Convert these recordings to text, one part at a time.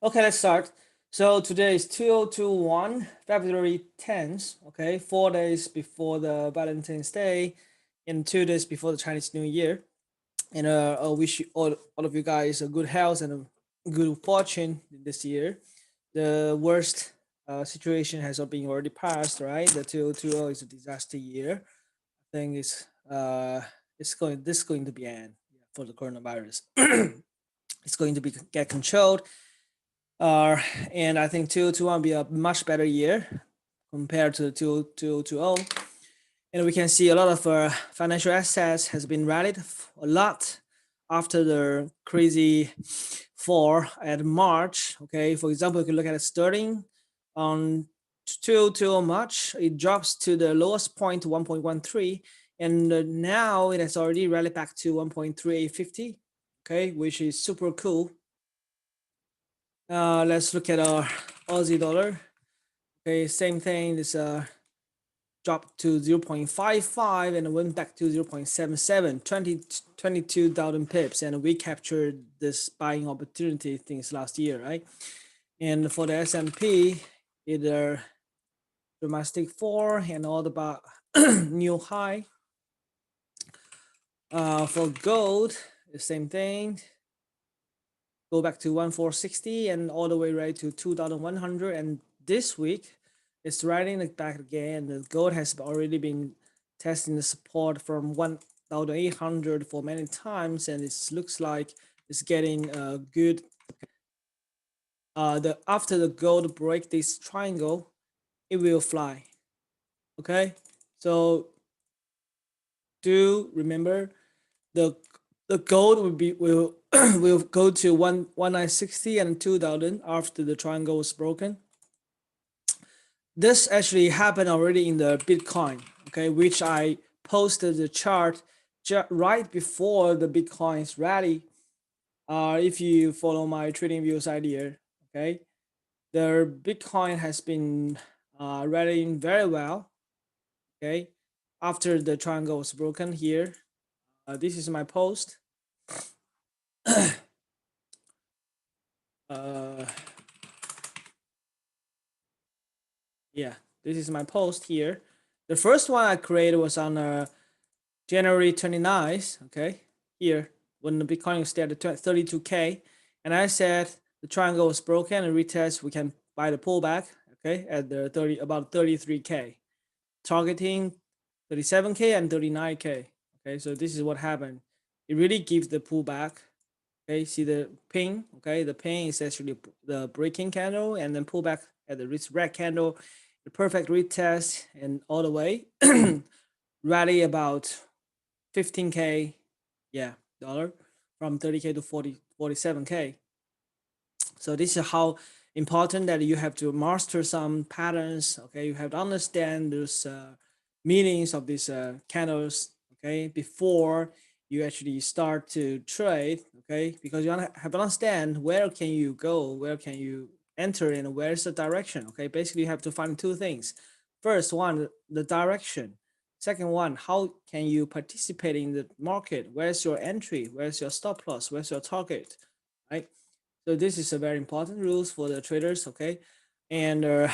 Okay, let's start. So today is 2021, February 10th, okay, 4 days before the Valentine's Day and 2 days before the Chinese New Year. And I wish all of you guys a good health and a good fortune this year. The worst situation has been already passed, right? The 2020 is a disaster year. I think it's going to be end for the coronavirus. It's going to be get controlled uh, and I think 2021 will be a much better year compared to 2020. And we can see a lot of financial assets has been rallied a lot after the crazy fall at March. Okay, for example, you can look at sterling on 2 March, it drops to the lowest point 1.13, and now it has already rallied back to 1.3850. Okay, which is super cool. Let's look at our Aussie dollar. Okay, same thing. This dropped to 0.55 and went back to 0.77, 22,000 pips, and we captured this buying opportunity things last year, right? And for the S&P, either domestic 4 and all about new high. For gold, the same thing. Go back to 1460 and all the way right to 2100, and this week it's riding it back again. The gold has already been testing the support from 1800 for many times, and it looks like it's getting good. The after the gold break this triangle, it will fly. Okay, so do remember the gold will will go to 1960 and 2000 after the triangle was broken. This actually happened already in the Bitcoin, okay, which I posted the chart right before the Bitcoin's rally. If you follow my trading views idea, okay, the Bitcoin has been rallying very well, okay, after the triangle was broken here. This is my post. uh, yeah, this is my post here. The first one I created was on January 29th, okay, here, when the Bitcoin was at 32K. And I said the triangle was broken and retest, we can buy the pullback, okay, at the about 33K, targeting 37K and 39K. Okay, so this is what happened. It really gives the pullback. Okay, see the pin. Okay, the pin is actually the breaking candle, and then pullback at the red candle, the perfect retest, and all the way rally about 15K, yeah, dollar, from 30K to 47K. So this is how important that you have to master some patterns. Okay, you have to understand those meanings of these candles. Okay, before you actually start to trade. Okay, because you have to understand where can you go, where can you enter, and where's the direction. Okay, basically you have to find two things. First one, the direction. Second one, how can you participate in the market? Where's your entry? Where's your stop loss? Where's your target? Right. So this is a very important rules for the traders. Okay, and let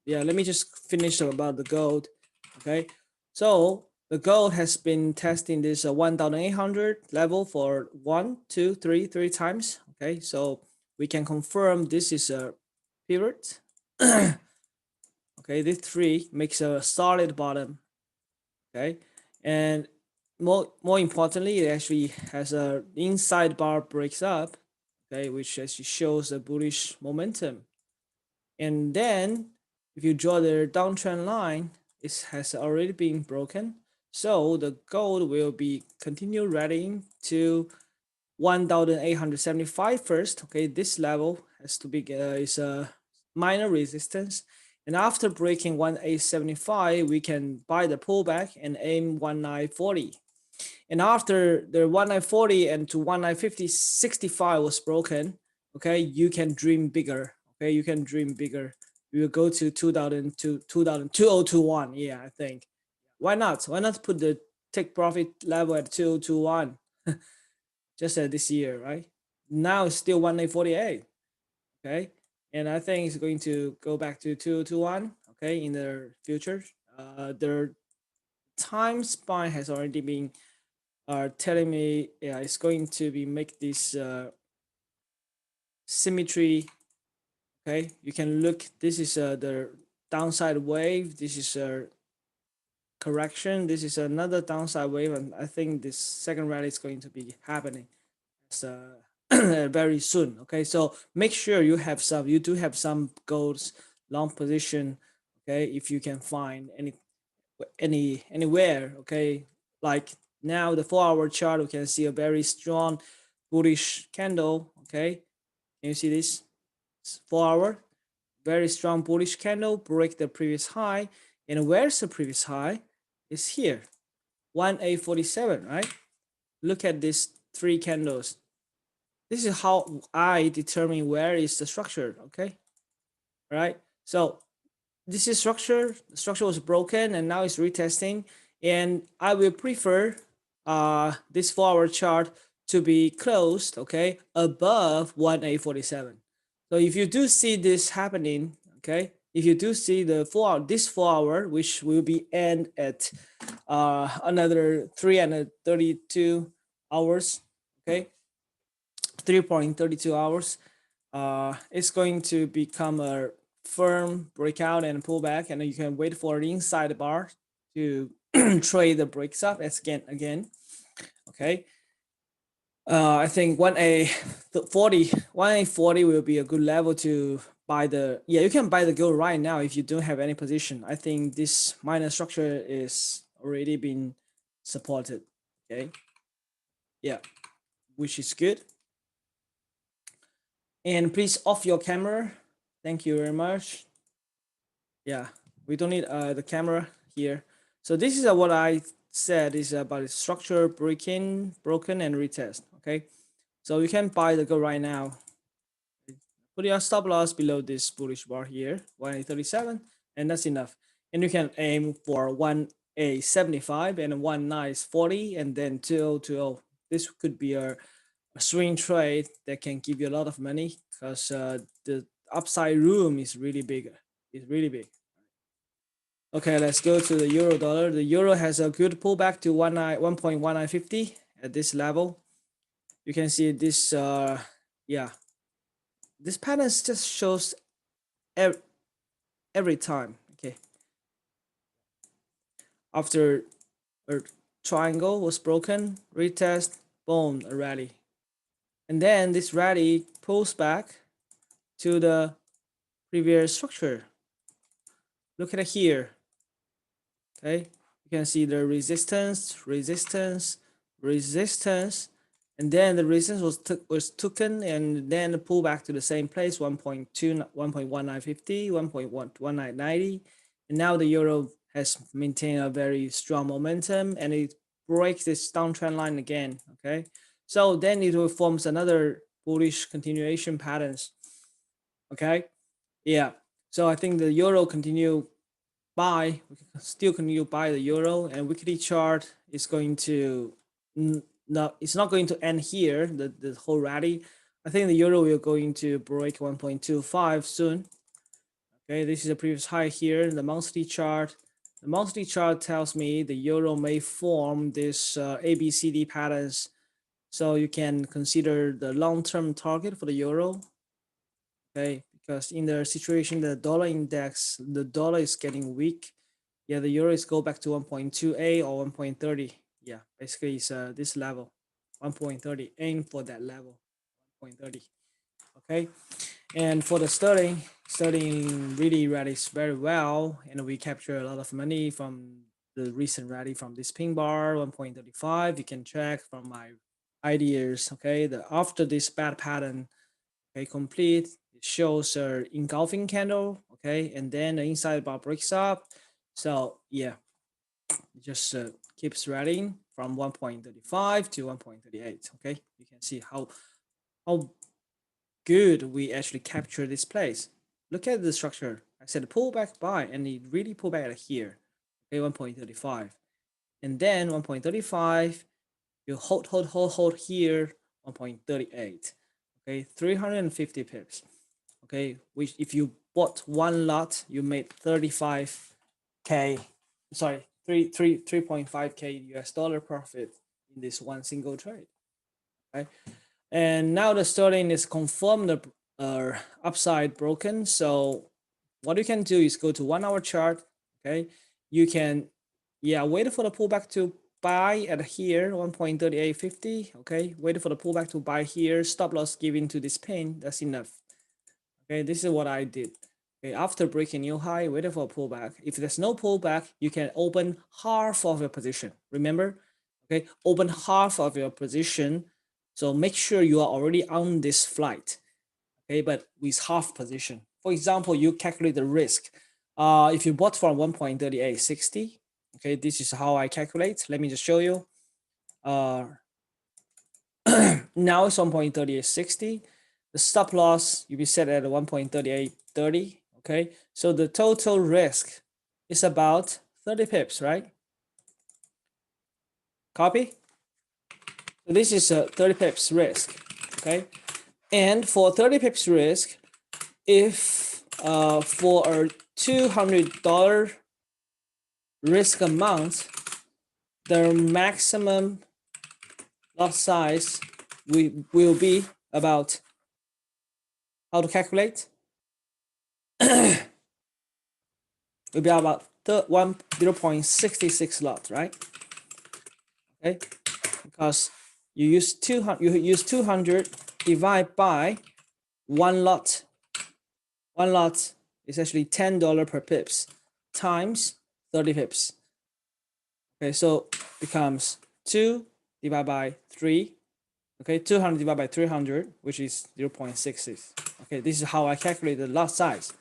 me just finish about the gold. Okay, so the gold has been testing this 1,800 level for 1, 2, 3 times. Okay, so we can confirm this is a pivot. Okay, this 3 makes a solid bottom. Okay, and more importantly, it actually has a inside bar breaks up. Okay, which actually shows a bullish momentum. And then if you draw the downtrend line, it has already been broken. So the gold will be continue rallying to 1,875 first. Okay, this level has to be is a minor resistance. And after breaking 1,875, we can buy the pullback and aim 1,940. And after the 1,940 and to 1,950, 65 was broken. Okay, you can dream bigger. Okay, you can dream bigger. We will go to 2000 to 2021. Yeah, I think. Why not? Why not put the take profit level at 2021? Just this year, right? now it's still 1848. Okay, and I think it's going to go back to 2021. Okay, in the future, their time span has already been telling me, yeah, it's going to be make this symmetry. Okay, you can look. This is the downside wave. This is a correction. This is another downside wave, and I think this second rally is going to be happening very soon. Okay, so make sure you have some. You do have some golds long position. Okay, if you can find anywhere. Okay, like now the 4-hour chart, we can see a very strong bullish candle. Okay, can you see this? 4-hour, very strong bullish candle, break the previous high. And where's the previous high? It's here, 1847, right? Look at these 3 candles. This is how I determine where is the structure. Okay, right? So this is structure. The structure was broken and now it's retesting. And I will prefer this 4-hour chart to be closed, okay, above 1847. So if you do see this happening, okay, if you do see the 4-hour, which will be end at another 332 hours, okay, 3.32 hours, it's going to become a firm breakout and pullback, and you can wait for the inside bar to trade the breaks up again. Okay. I think 1A40 will be a good level to buy the, yeah, you can buy the gold right now if you don't have any position. I think this minor structure is already been supported. Okay. Yeah, which is good. And please off your camera. Thank you very much. Yeah, we don't need the camera here. So this is what I said is about structure broken and retest. Okay, so you can buy the gold right now. Put your stop loss below this bullish bar here, 1A37, and that's enough. And you can aim for 1A75 and 1940, and then 2020. This could be a swing trade that can give you a lot of money because the upside room is really big. It's really big. Okay, let's go to the euro dollar. The euro has a good pullback to 1.1950 at this level. You can see this, yeah, this pattern just shows every time. Okay, after a triangle was broken, retest, boom, a rally. And then this rally pulls back to the previous structure. Look at it here. Okay, you can see the resistance, and then the resistance was taken and then pull back to the same place, 1.1950, 1.1990, and now the euro has maintained a very strong momentum and it breaks this downtrend line again. Okay, so then it will form another bullish continuation patterns. Okay, yeah, so I think the euro continue buy, we can still continue buy the euro, and weekly chart is going to it's not going to end here, the whole rally. I think the euro will going to break 1.25 soon. Okay, this is the previous high here. The monthly chart tells me the euro may form this ABCD patterns, so you can consider the long-term target for the euro. Okay, because in the situation the dollar index, the dollar is getting weak. Yeah, the euro is go back to 1.28 or 1.30. Yeah, basically it's this level, 1.30. Aim for that level, 1.30. Okay, and for the sterling really rallies very well, and we capture a lot of money from the recent rally from this pin bar 1.35. You can check from my ideas. Okay, after this bad pattern, okay, complete, it shows a engulfing candle. Okay, and then the inside bar breaks up. So yeah, it just keeps rallying from 1.35 to 1.38. Okay, you can see how good we actually capture this place. Look at the structure. I said pull back buy, and it really pulled back at here. Okay, 1.35, and then 1.35. You hold here, 1.38. okay, 350 pips, okay, which if you bought one lot, you made 35k, sorry, 3.5k US dollar profit in this one single trade, right? And now the sterling is confirmed the upside broken. So what you can do is go to 1 hour chart. Okay, you can wait for the pullback to buy at here 1.3850. Okay, wait for the pullback to buy here, stop loss given to this pin. That's enough. Okay, this is what I did. Okay, after breaking new high, wait for a pullback. If there's no pullback, you can open half of your position. Remember, okay, open half of your position. So make sure you are already on this flight, okay, but with half position. For example, you calculate the risk. If you bought from 1.3860, okay, this is how I calculate. Let me just show you. Now it's 1.3860. The stop loss you be set at 1.3830. Okay, so the total risk is about 30 pips, right? Copy. So this is a 30 pips risk. Okay, and for 30 pips risk, if for a $200 risk amount, the maximum lot size will be about, how to calculate? Will be about 0.66 lot, right? Okay, because you use 200 divided by one lot. One lot is actually $10 per pips times 30 pips. Okay, so becomes 2 divided by 3. Okay, 200 divided by 300, which is 0.66. Okay, this is how I calculate the lot size.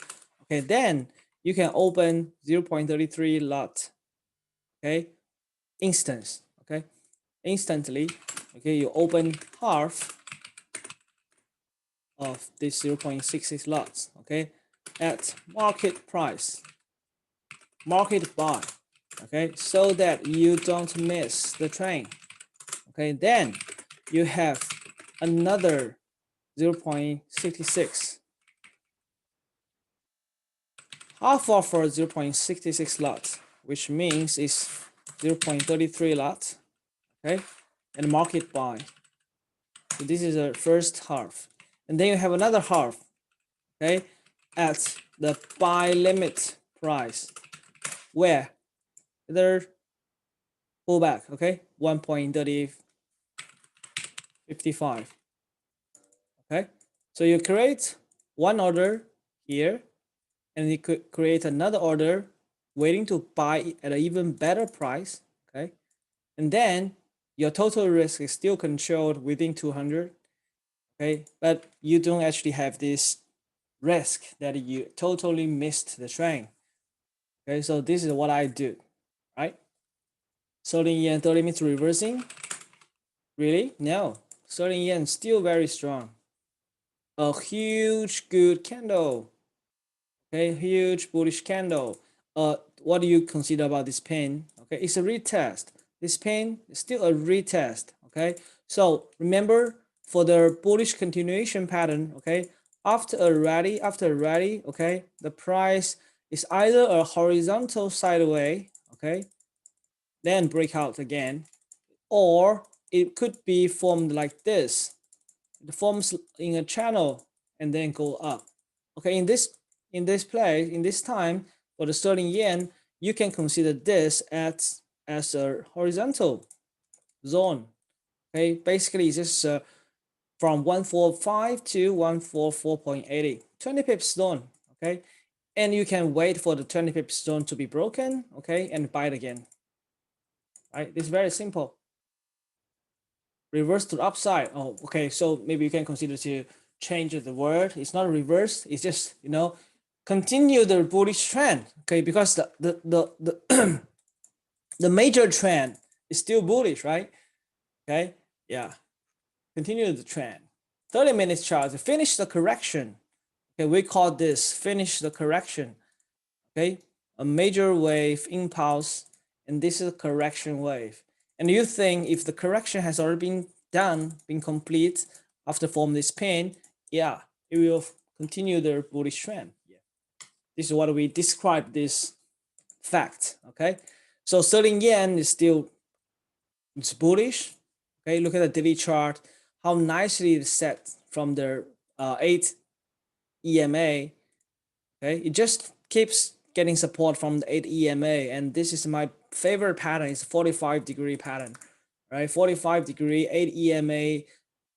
Okay, then you can open 0.33 lot. Okay, instantly. Okay, you open half of this 0.66 lots. Okay, at market price, market buy. Okay, so that you don't miss the train. Okay, then you have another 0.66. Half of our 0.66 lot, which means is 0.33 lot. Okay, and market buy. So this is the first half, and then you have another half. Okay, at the buy limit price, where either pullback. Okay, 1.3055. Okay, so you create one order here, and you could create another order waiting to buy at an even better price. Okay, and then your total risk is still controlled within 200. Okay, but you don't actually have this risk that you totally missed the train. Okay, so this is what I do, right? Sterling yen 30 minutes reversing. Really? No. Sterling yen still very strong. A huge good candle. Okay, huge bullish candle. What do you consider about this pain? Okay, it's a retest. This pain is still a retest. Okay, so remember for the bullish continuation pattern. Okay, after a rally, okay, the price is either a horizontal sideways. Okay, then break out again, or it could be formed like this. It forms in a channel and then go up. Okay, in this time for the sterling yen, you can consider this as a horizontal zone. Okay, basically it's just from 145 to 144.80, 20 pips zone. Okay, and you can wait for the 20 pips zone to be broken. Okay, and buy it again. Right, it's very simple. Reverse to the upside. Oh, okay, so maybe you can consider to change the word. It's not reverse, it's just, you know, continue the bullish trend. Okay, because the the major trend is still bullish, right? Okay, yeah, continue the trend. 30 minutes chart, finish the correction. Okay, we call this finish the correction. Okay, a major wave impulse, and this is a correction wave. And you think if the correction has already been done, been complete, after form this pin, yeah, it will continue the bullish trend. Yeah, this is what we describe this fact. Okay, so sterling yen is still, it's bullish. Okay, look at the daily chart, how nicely it's set from the 8 EMA. Okay, it just keeps getting support from the 8 EMA, and this is my favorite pattern. It's 45-degree pattern, right? 45-degree 8 EMA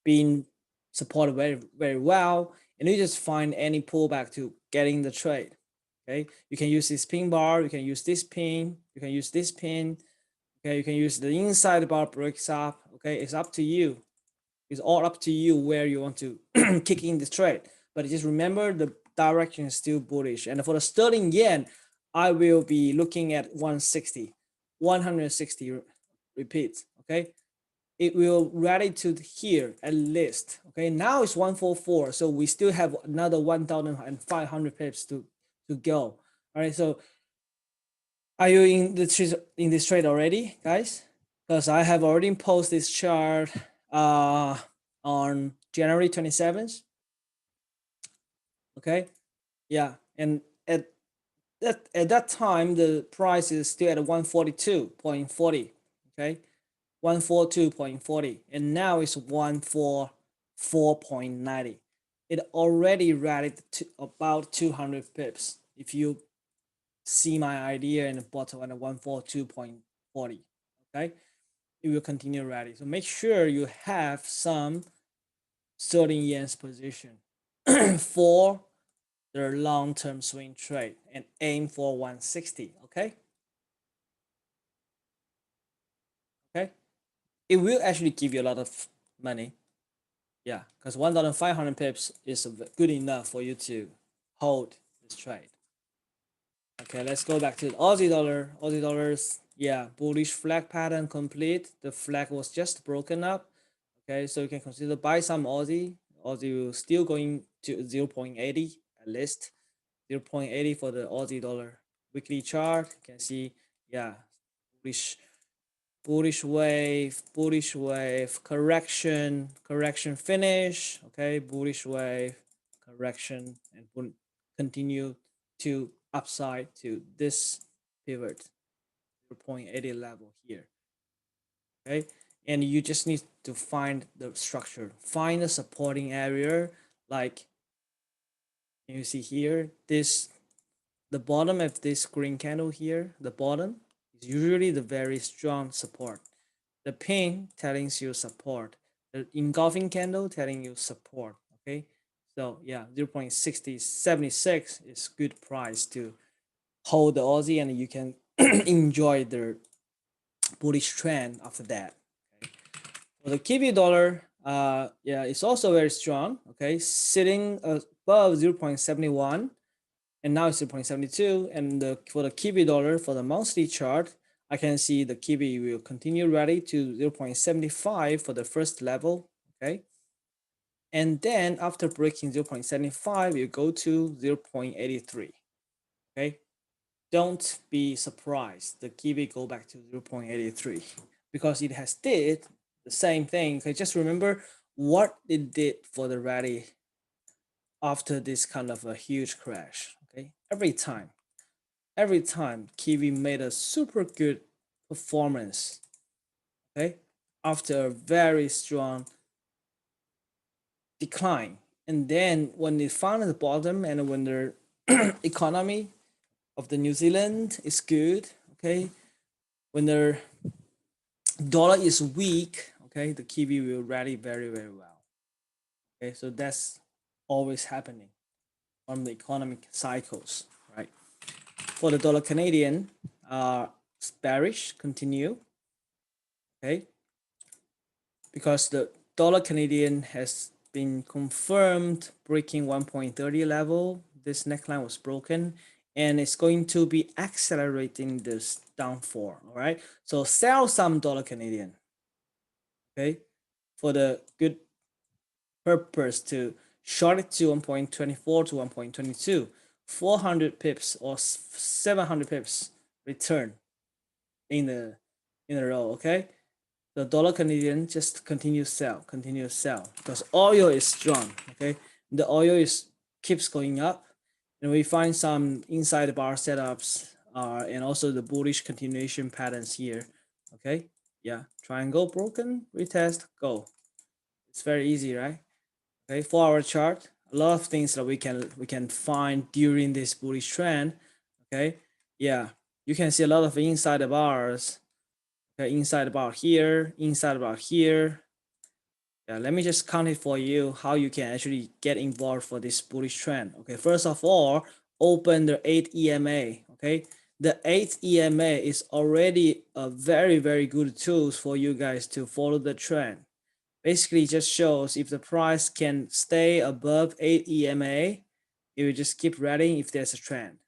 being supported very well, and you just find any pullback to getting the trade. Okay, you can use this pin bar, you can use this pin, you can use this pin. Okay, you can use the inside bar breaks up. Okay, it's up to you. It's all up to you where you want to kick in the trade. But just remember, the direction is still bullish. And for the sterling yen, I will be looking at 160, 160 repeats. Okay, it will rally to here at least. Okay, now it's 144, so we still have another 1,500 pips to go. All right, so are you in this trade already, guys? Because I have already posted this chart on January 27th. Okay, yeah, and at that time the price is still at 142.40. Okay, 142.40, and now it's 144.90. It already rallied to about 200 pips. If you see my idea in the bottom at 142.40, okay, it will continue rally. So make sure you have some sterling yen's position for their long-term swing trade and aim for 160. Okay, it will actually give you a lot of money. Yeah, because 1,500 pips is good enough for you to hold this trade. Okay, let's go back to the Aussie dollar. Aussie dollars, yeah, bullish flag pattern complete. The flag was just broken up. Okay, so you can consider buy some Aussie. Aussie will still going to 0.80 at least. 0.80 for the Aussie dollar weekly chart. You can see, yeah, bullish wave, correction finish. Okay, bullish wave, correction, and continue to upside to this pivot 0.80 level here. Okay, and you just need to find the structure, find the supporting area. Like you see here, the bottom of this green candle here, the bottom is usually the very strong support. The pin telling you support, the engulfing candle telling you support. Okay, so yeah, 0.6076 is good price to hold the Aussie, and you can enjoy the bullish trend after that. Okay, for the Kiwi dollar, yeah, it's also very strong. Okay, sitting above 0.71, and now it's 0.72. And for the Kiwi dollar, for the monthly chart, I can see the Kiwi will continue rally to 0.75 for the first level. Okay, and then after breaking 0.75, you go to 0.83. Okay, don't be surprised the Kiwi go back to 0.83 because it has did the same thing. Okay, just remember what it did for the rally after this kind of a huge crash. Okay, every time Kiwi made a super good performance. Okay, after a very strong decline, and then when they found the bottom, and when their economy of the New Zealand is good, okay, when their dollar is weak, okay, the Kiwi will rally very well. Okay, so that's always happening from the economic cycles, right? For the dollar Canadian, bearish continue. Okay, because the dollar Canadian has been confirmed breaking 1.30 level. This neckline was broken, and it's going to be accelerating this downfall. All right, so sell some dollar Canadian. Okay, for the good purpose to short it to 1.24 to 1.22, 400 pips or 700 pips return in a row. Okay, the dollar Canadian just continue sell because oil is strong. Okay, the oil is keeps going up, and we find some inside bar setups and also the bullish continuation patterns here. Okay, yeah, triangle broken, retest, go. It's very easy, right? Okay, 4-hour chart, a lot of things that we can find during this bullish trend. Okay, yeah, you can see a lot of inside the bars. Okay, inside bar here, inside bar here. Yeah, let me just count it for you how you can actually get involved for this bullish trend. Okay, first of all, open the 8 EMA. Okay, the 8 EMA is already a very good tools for you guys to follow the trend. Basically, it just shows if the price can stay above 8 EMA, it will just keep riding if there's a trend.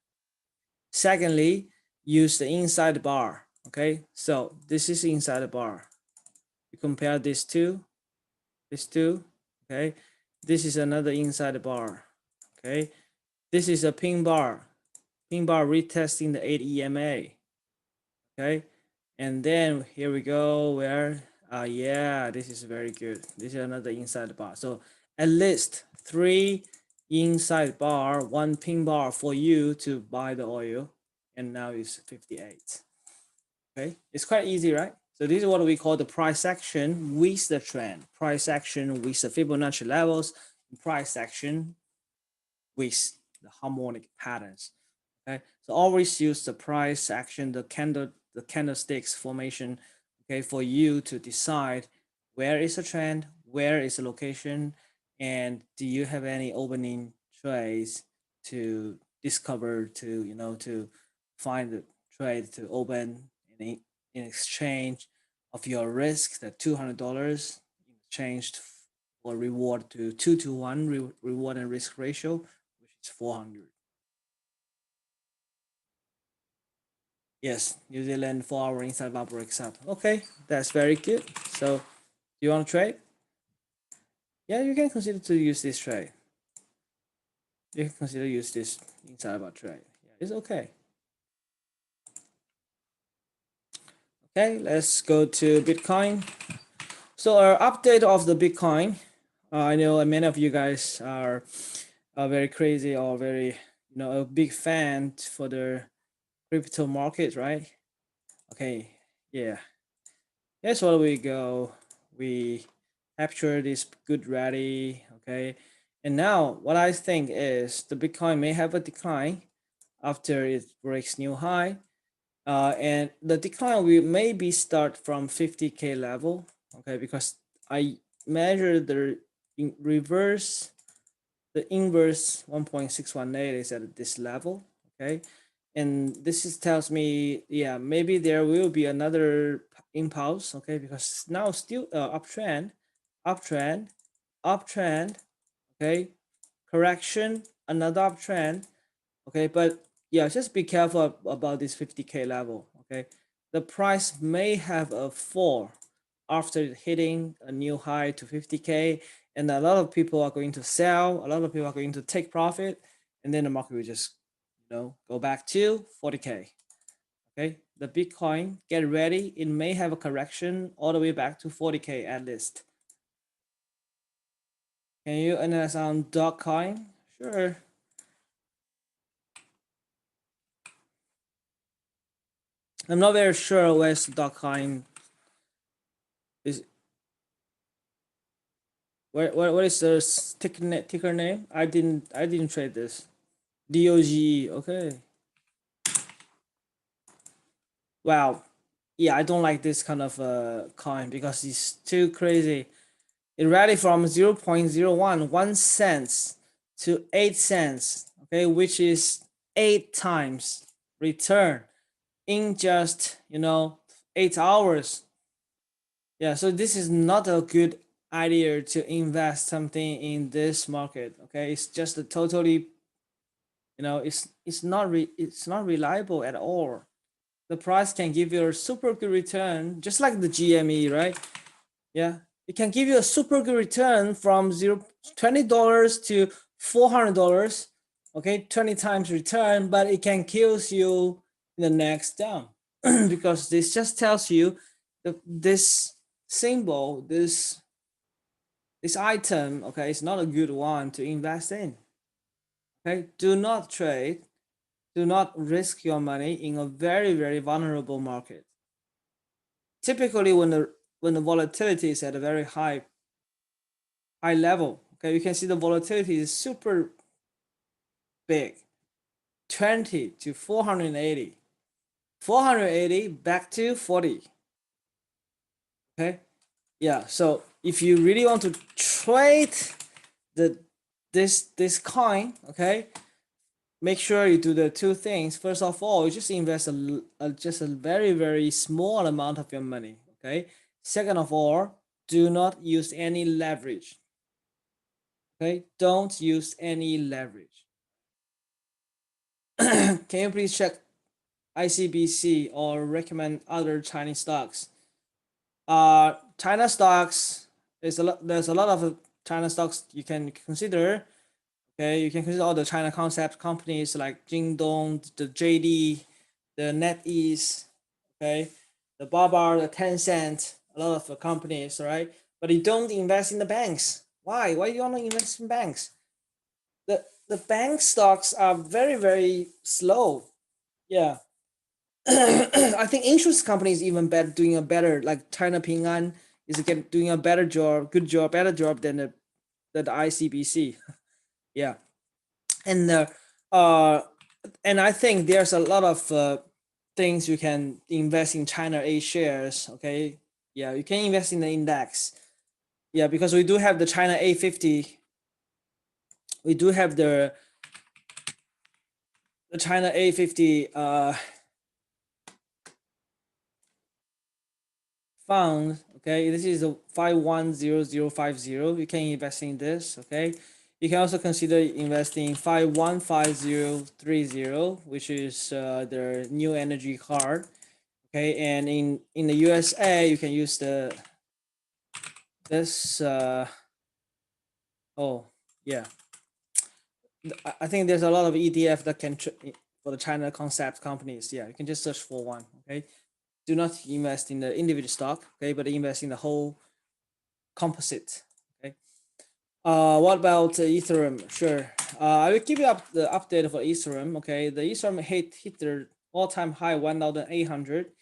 Secondly, use the inside bar. Okay, so this is inside the bar. You compare these two, okay, this is another inside bar. Okay, this is a pin bar retesting the 8 EMA. Okay, and then here we go where yeah, this is very good. This is another inside bar. So at least 3 inside bar, 1 pin bar for you to buy the oil, and now it's 58. Okay, it's quite easy, right? So this is what we call the price action with the trend, price action with the Fibonacci levels, price action with the harmonic patterns. Okay, so always use the price action, the candlesticks formation, okay, for you to decide where is the trend, where is the location, and do you have any opening trades to discover, to to find the trade to open in exchange of your risk, the $200 changed for reward to 2-to-1 reward and risk ratio, which is 400. Yes, New Zealand 4-hour inside bar breaks up. Okay, that's very good. So, do you want to trade? Yeah, you can consider to use this trade. You can consider use this inside bar trade. Yeah, it's okay. Okay, let's go to Bitcoin. So our update of the Bitcoin. I know many of you guys are very crazy or very a big fan for the crypto market, right? Okay, yeah. That's where we go. We capture this good rally, okay? And now what I think is the Bitcoin may have a decline after it breaks new high. And the decline will maybe start from 50K level, okay? Because I measure the inverse 1.618 is at this level, okay? And this is tells me, yeah, maybe there will be another impulse, okay? Because now still uptrend, okay? Correction, another uptrend, okay? But yeah, just be careful about this 50K level, okay? The price may have a fall after hitting a new high to 50K, and a lot of people are going to sell, a lot of people are going to take profit, and then the market will just go back to 40K. Okay, the Bitcoin, get ready, it may have a correction all the way back to 40K at least. Can you analyze on Dogecoin? Sure. I'm not very sure where's Dogecoin is. What is the ticker name? I didn't trade this. DOGE. Okay. Wow. Yeah, I don't like this kind of coin because it's too crazy. It rallied from 0.01 cents to 8 cents, okay, which is 8 times return in just 8 hours. Yeah, so this is not a good idea to invest something in this market. Okay, it's just a totally it's not reliable at all. The price can give you a super good return, just like the GME, right? Yeah, it can give you a super good return from $20 to $400. Okay, 20 times return, but it can kill you in the next down because this just tells you that this symbol, this item, okay, is not a good one to invest in. Okay, do not trade, do not risk your money in a very, very vulnerable market. Typically, when the volatility is at a very high level, okay, you can see the volatility is super big, 20 to 480, 480 back to 40. Okay, yeah. So if you really want to trade this coin, okay, make sure you do the two things. First of all, you just invest just a very, very small amount of your money. Okay. Second of all, do not use any leverage. Okay, don't use any leverage. Can you please check ICBC or recommend other Chinese stocks? China stocks, there's a lot of China stocks you can consider. Okay, you can consider all the China concept companies like Jingdong, the JD, the NetEase, okay, the Baba, the Tencent, a lot of companies, right? But you don't invest in the banks. Why? Why do you want to invest in banks? The bank stocks are very, very slow. Yeah. I think insurance companies even better, doing a better, like China Ping An is doing a better job, better job than the ICBC. Yeah. And uh and I think there's a lot of things you can invest in China A shares. Okay, yeah, you can invest in the index. Yeah, because we do have the China A50. We do have the China A50 fund. Okay, this is a 510050. You can invest in this. Okay, you can also consider investing in 515030, which is their new energy card. Okay, and in the USA, you can use this. Oh yeah, I think there's a lot of ETF that can for the China concept companies. Yeah, you can just search for one. Okay, do not invest in the individual stock. Okay, but invest in the whole composite. Okay. What about Ethereum? Sure. I will give you the update for Ethereum. Okay, the Ethereum hit their all-time high 1,800,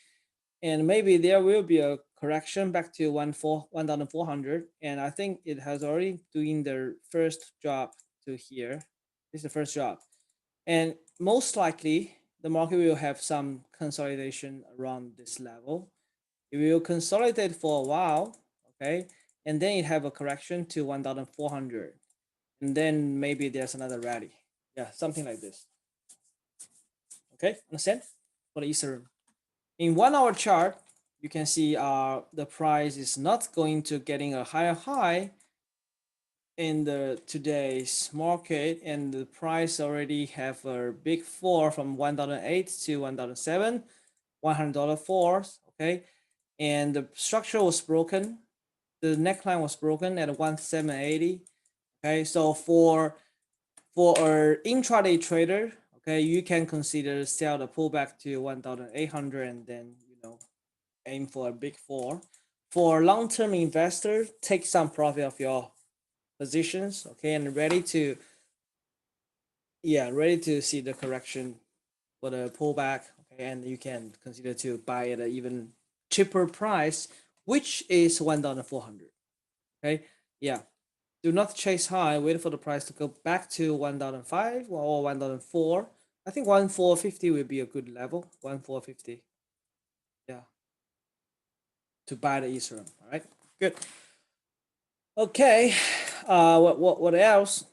and maybe there will be a correction back to 1,400. And I think it has already doing their first job to here. This is the first job, and most likely the market will have some consolidation around this level. It will consolidate for a while, okay, and then it have a correction to 1,400, and then maybe there's another rally. Yeah, something like this. Okay, understand? For the Ethereum. In 1 hour chart, you can see the price is not going to getting a higher high in the today's market, and the price already have a big fall from 1,008 to 1,007, $100 falls. Okay, and the structure was broken. The neckline was broken at 1,780. Okay, so for an intraday trader, okay, you can consider sell the pullback to 1,800 and then aim for a big fall. For long-term investor, take some profit of your positions, okay, and ready to see the correction for the pullback, okay, and you can consider to buy at an even cheaper price, which is 1,400. Okay, yeah, do not chase high. Wait for the price to go back to 1,005 or 1,004. I think 1,450 will be a good level. 1,450. Yeah, to buy the Ethereum. All right, good. Okay, what else?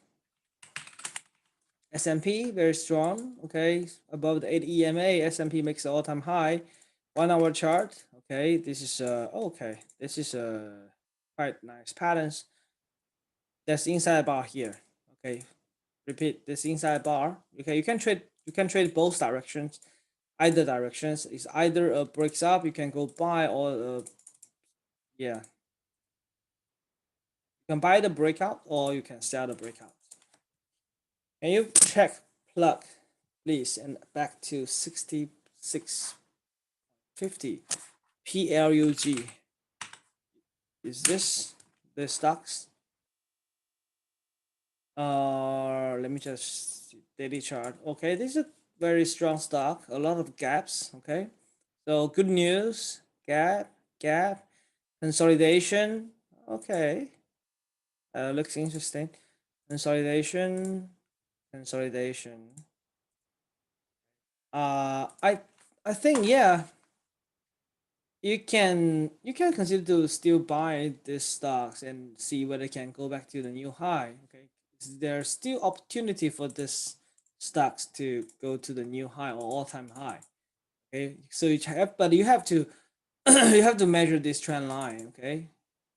S&P very strong. Okay, above the 8 EMA. S&P makes an all-time high. 1 hour chart. Okay, this is okay. This is quite nice patterns. That's inside bar here. Okay, repeat this inside bar. Okay, you can trade both directions. Either directions is either a breaks up, you can go buy, or yeah, you can buy the breakout or you can sell the breakout. Can you check plug, please, and back to 66.50 PLUG. is this the stocks. Let me just see daily chart. Okay, this is a very strong stock, a lot of gaps. Okay, so good news, gap, consolidation. Okay, looks interesting. Consolidation, consolidation. I think, yeah, you can consider to still buy these stocks and see whether it can go back to the new high. Okay, there's still opportunity for this stocks to go to the new high or all-time high. Okay, so you have to you have to measure this trend line. Okay,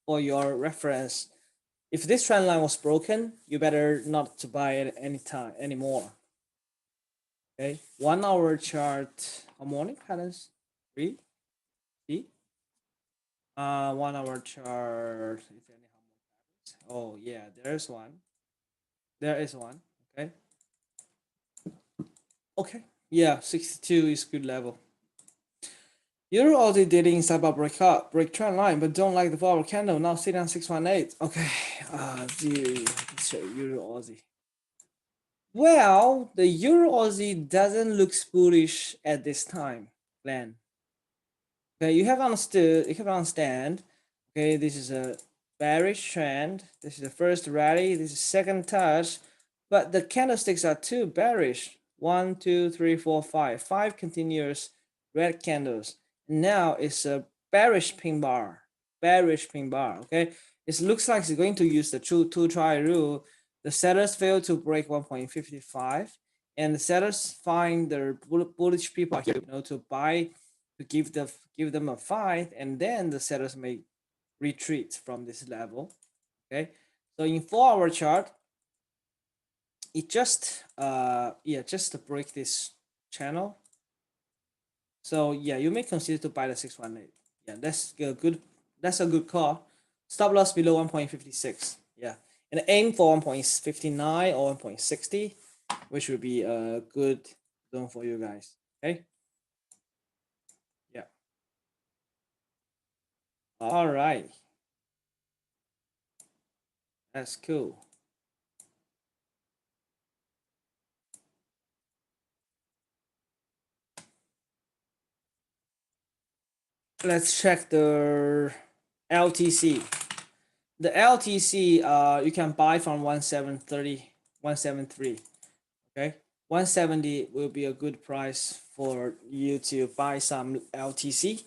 for your reference. If this trend line was broken, you better not to buy it anytime anymore. Okay, 1 hour chart harmonic patterns. Read, see. 1 hour chart. If any harmonic patterns. Oh yeah, there's one. There is one. Okay. Okay. Yeah, 62 is good level. You're already dating Cyber break trend line, but don't like the power candle. Now sit on 618. Okay. The Euro Aussie. Well, the Euro Aussie doesn't look bullish at this time, Glenn. Okay, you have understood, you have understand. Okay, this is a bearish trend. This is the first rally. This is second touch, but the candlesticks are too bearish. 1, 2, 3, 4, 5. 5 continuous red candles. Now it's a bearish pin bar. Bearish pin bar. Okay, it looks like it's going to use the two try rule. The sellers failed to break 1.55, and the sellers find their bullish people here, to buy, to give them a fight, and then the sellers may retreat from this level. Okay, so in 4 hour chart, it just just to break this channel. So yeah, you may consider to buy the 618. Yeah, that's a good call. Stop loss below 1.56. Yeah, and aim for 1.59 or 1.60, which would be a good zone for you guys. Okay. Yeah. All right. That's cool. Let's check the LTC. The LTC, you can buy from 1730, 173. Okay, 170 will be a good price for you to buy some LTC,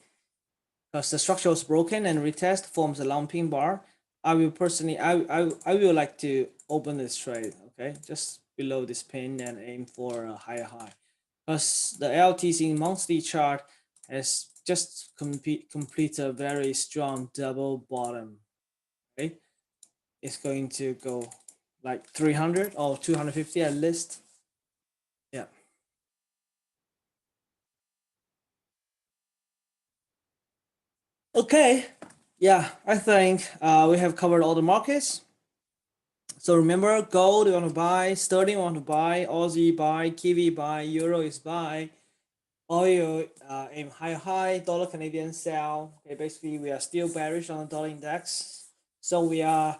because the structure was broken and retest forms a lumping bar. I will personally, I will like to open this trade. Okay, just below this pin and aim for a higher high, because the LTC monthly chart has just complete a very strong double bottom. Okay, it's going to go like 300 or 250 at least. Yeah. Okay. Yeah, I think we have covered all the markets. So remember, gold you want to buy, sterling you want to buy, Aussie buy, Kiwi buy, Euro is buy, oil aim high, dollar Canadian sell. Okay, basically we are still bearish on the dollar index. So we are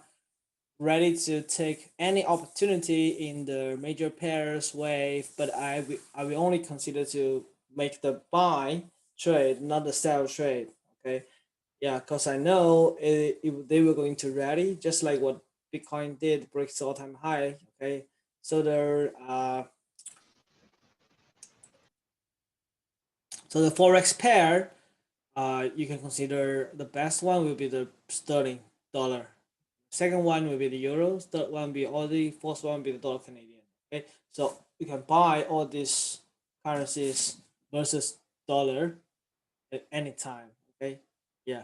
ready to take any opportunity in the major pairs wave, but I will only consider to make the buy trade, not the sell trade. Okay, yeah, because I know they were going to rally just like what Bitcoin did, breaks all-time high. Okay, so the Forex pair, you can consider the best one will be the sterling dollar. Second one will be the euros. Third one will be Aussie. Fourth one will be the dollar Canadian. Okay, so you can buy all these currencies versus dollar at any time. Okay, yeah,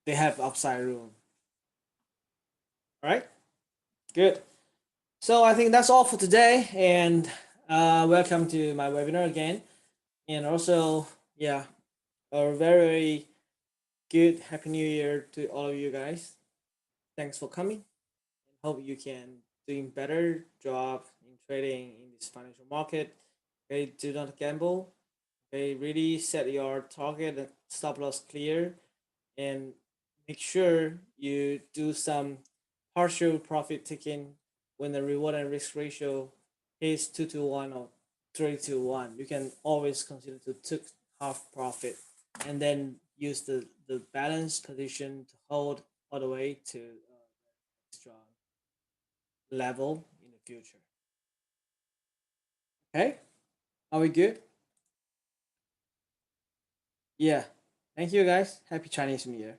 they have upside room. All right, good. So I think that's all for today, and welcome to my webinar again. And also, yeah, a very good Happy New Year to all of you guys. Thanks for coming. Hope you can doing better job in trading in this financial market. Okay, do not gamble. Okay, really set your target and stop loss clear, and make sure you do some partial profit taking when the reward and risk ratio is 2 to 1 or 3 to 1. You can always consider to take half profit and then use the balance position to hold all the way to extra level in the future. Okay, are we good? Yeah. Thank you guys. Happy Chinese New Year.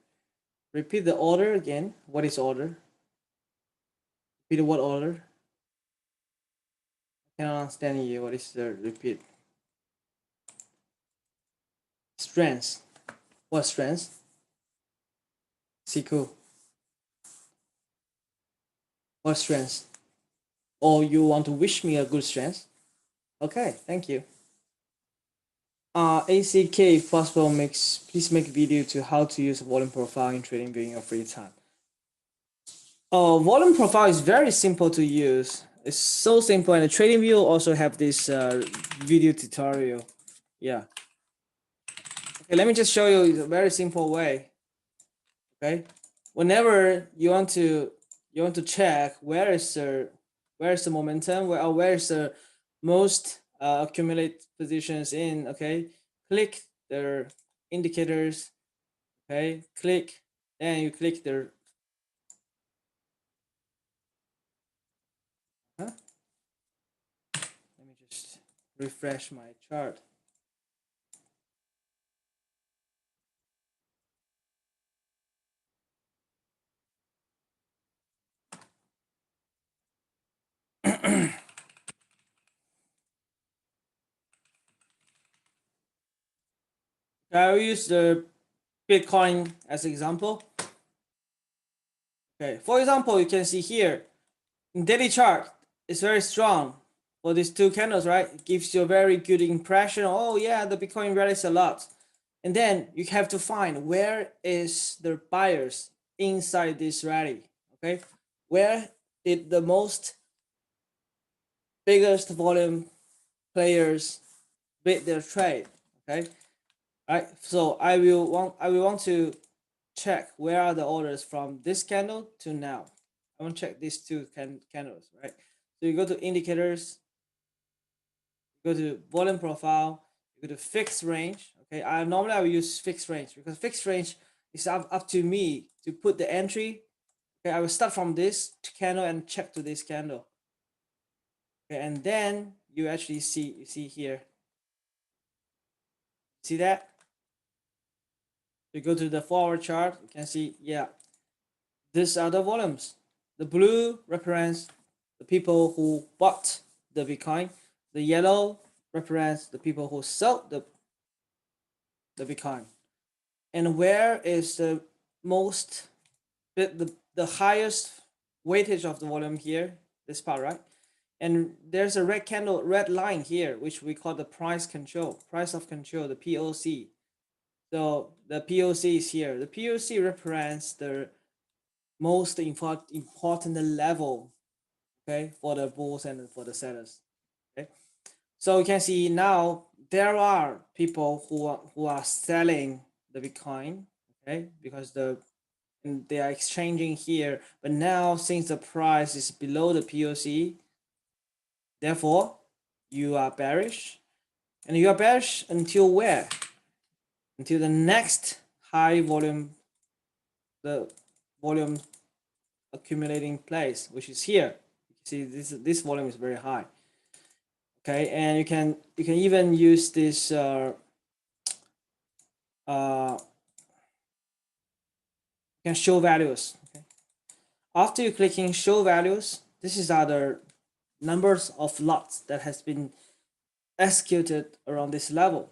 Repeat the order again. What is order? Repeat what order? I cannot understand you. What is the repeat? Strengths. What strengths? Siku. What strengths? Or you want to wish me a good strength? Okay, thank you. ACK, if possible, please make a video to how to use volume profile in trading during your free time. Volume profile is very simple to use. It's so simple, and the trading view also have this video tutorial. Yeah. Okay, let me just show you a very simple way. Okay, whenever you want to check where is the momentum, where is the most accumulate positions in. Okay, click the indicators. Okay, click, and you click the huh? Let me just refresh my chart. I'll use the Bitcoin as an example. Okay, for example, you can see here in daily chart, it's very strong for these two candles, right? It gives you a very good impression. Oh yeah, the Bitcoin rallies a lot. And then you have to find where is the buyers inside this rally, okay? Where did the most biggest volume players bid their trade, okay? All right, so I will want to check where are the orders from this candle to now. I want to check these two candles, right? So you go to indicators, you go to volume profile, you go to fixed range. Okay, normally I will use fixed range because fixed range is up to me to put the entry. Okay, I will start from this candle and check to this candle. Okay, and then you actually see here. See that? You go to the forward chart, you can see, yeah, these are the volumes. The blue represents the people who bought the Bitcoin. The yellow represents the people who sold the Bitcoin. And where is the most the highest weightage of the volume here? This part, right? And there's a red line here, which we call the price of control, the POC. So the POC is here. The POC represents the most important level, okay, for the bulls and for the sellers. Okay, so you can see now there are people who are selling the Bitcoin, okay, because they are exchanging here. But now since the price is below the POC, therefore you are bearish, and you are bearish until where? Until the next high volume, the volume accumulating place, which is here. You see this volume is very high. Okay, and you can even use this you can show values. Okay, after you clicking show values, this is other numbers of lots that has been executed around this level.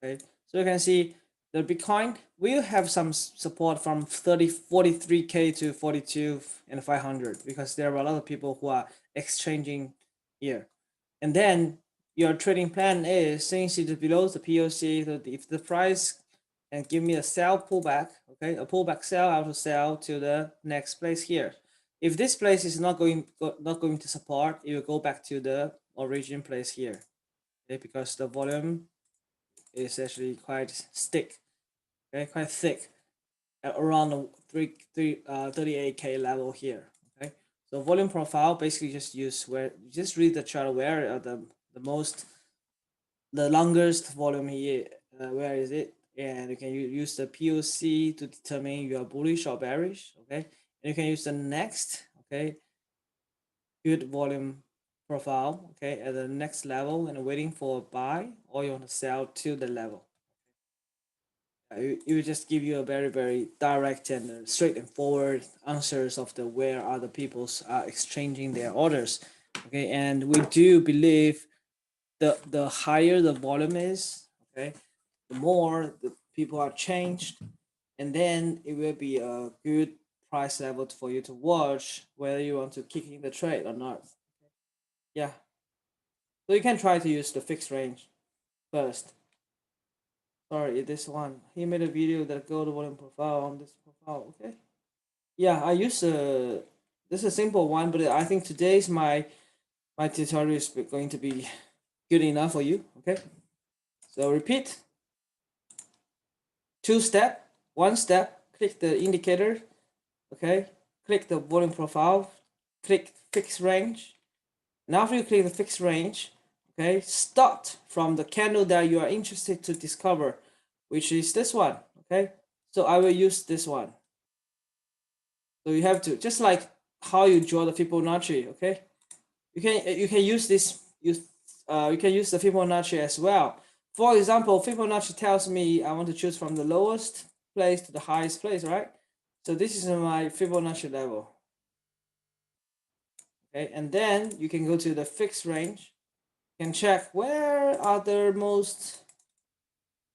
Okay, so you can see the Bitcoin will have some support from 43k to 42 and 500 because there are a lot of people who are exchanging here. And then your trading plan is, since it is below the POC, so if the price can give me a sell pullback, okay, a pullback sell, I will sell to the next place here. If this place is not going to support, it will go back to the origin place here, okay, because the volume is actually quite thick, okay, quite thick. around the 38K level here. Okay, so volume profile basically just use where just read the chart where are the longest volume here, where is it, and you can use the POC to determine you are bullish or bearish. Okay, and you can use the next, okay, good volume profile, okay, at the next level and waiting for a buy, or you want to sell to the level. It will just give you a very direct and straight and forward answers of the where other people's are exchanging their orders. Okay, and we do believe the higher the volume is, okay, the more the people are changed, and then it will be a good price level for you to watch whether you want to kick in the trade or not. Yeah, so you can try to use the fixed range first. Sorry, this one. He made a video that go to volume profile on this profile. Okay. Yeah, I use this is a simple one, but I think today's my tutorial is going to be good enough for you. Okay. So repeat. 2 step, 1 step. Click the indicator. Okay. Click the volume profile. Click fixed range. Now after you click the fixed range, okay, start from the candle that you are interested to discover, which is this one. Okay, so I will use this one. So you have to, just like how you draw the Fibonacci. Okay, you can use this, you can use the Fibonacci as well. For example, Fibonacci tells me I want to choose from the lowest place to the highest place, right? So this is my Fibonacci level. Okay, and then you can go to the fixed range. You can check where are the most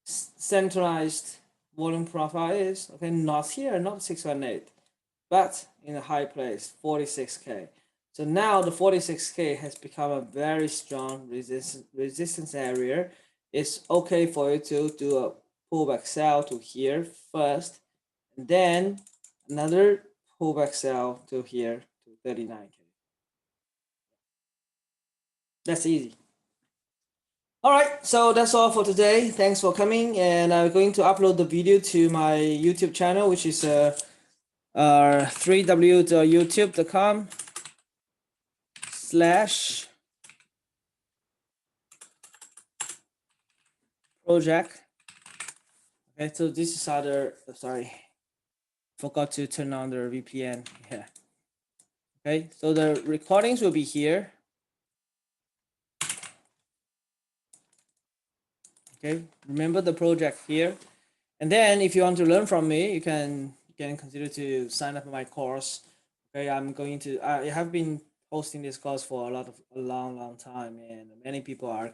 centralized volume profile is. Okay, not here, not 618, but in a high place, 46K. So now the 46K has become a very strong resistance area. It's okay for you to do a pullback sell to here first, and then another pullback sell to here to 39K. That's easy. All right, so that's all for today. Thanks for coming, and I'm going to upload the video to my YouTube channel, which is 3w.youtube.com/Projack. Okay, so this is other. Sorry, forgot to turn on the VPN. Yeah. Okay, so the recordings will be here. Okay, remember the project here, and then if you want to learn from me, you can consider to sign up for my course. Okay, I'm going to. I have been hosting this course for a long time, and many people are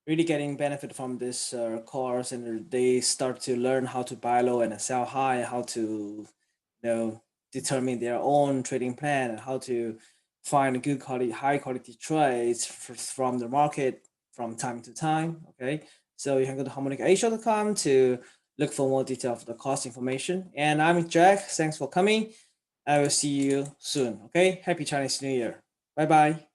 really getting benefit from this course, and they start to learn how to buy low and sell high, how to determine their own trading plan, and how to find good quality, high quality trades from the market from time to time. Okay, so you can go to harmonicasia.com to look for more detail of the course information. And I'm Jack. Thanks for coming. I will see you soon. Okay, happy Chinese New Year. Bye bye.